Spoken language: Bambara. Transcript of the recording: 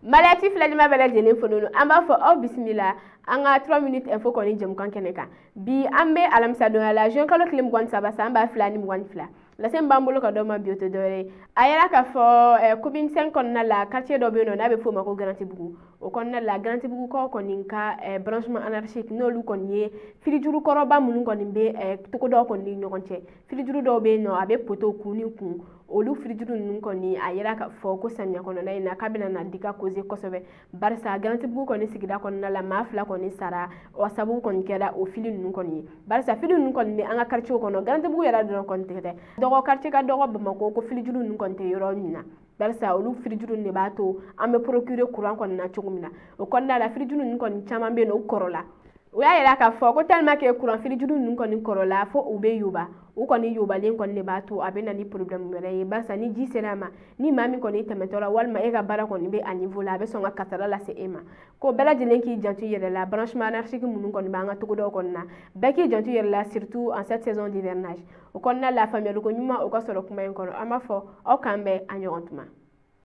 Malati filalima bala jelen fononu amba fo aw bismillah anga 3 minutes info koni jëm kan keneka bi ambe alamsa do la jon kalo klim gon sabasa amba flani gon fla la sem bambolo ka do ma bioto dore ayara ka fo commune 5 kon na la quartier do be no na be fo mako garanti bugu o kon na la garanti bugu ko koninka branchement anarchique no lu konye fili juru koroba munun konimbe to do kon ni nyokonche fili juru do be no abe poto kuni kun olu frijuru nun koni ayira ka fo ko samya kono na ina kabina na dika koze kosobe barsa garanti bugu koni sigida kono na la mafla koni sara o sabu koni keda o fili nun koni barsa fili nun koni me anga quartier kono garanti bugu yara don koni tete dogo quartier ka dogo bamako ko frijuru nun koni te yoro mina barsa olu frijuru ne bato ambe procurer courant koni na chugumina o konna la frijuru nun koni chama be no korola o ya yira ka fo ko tellement que courant frijuru nun koni korola fo ube yuba u koni yuba len koni ne bato abena ni problème mere barsa ni ji senama ni mami koni temetora walma e ga bara koni be a niveau la be songa katara la se ema ko bela jelen ki jantu yere la branchement anarchique munun koni ba nga tugudo koni na beki jantu yere la surtout en cette saison d'hivernage o koni na la famille ko nyuma o ka soro kuma en kono ama fo o kambe anyontuma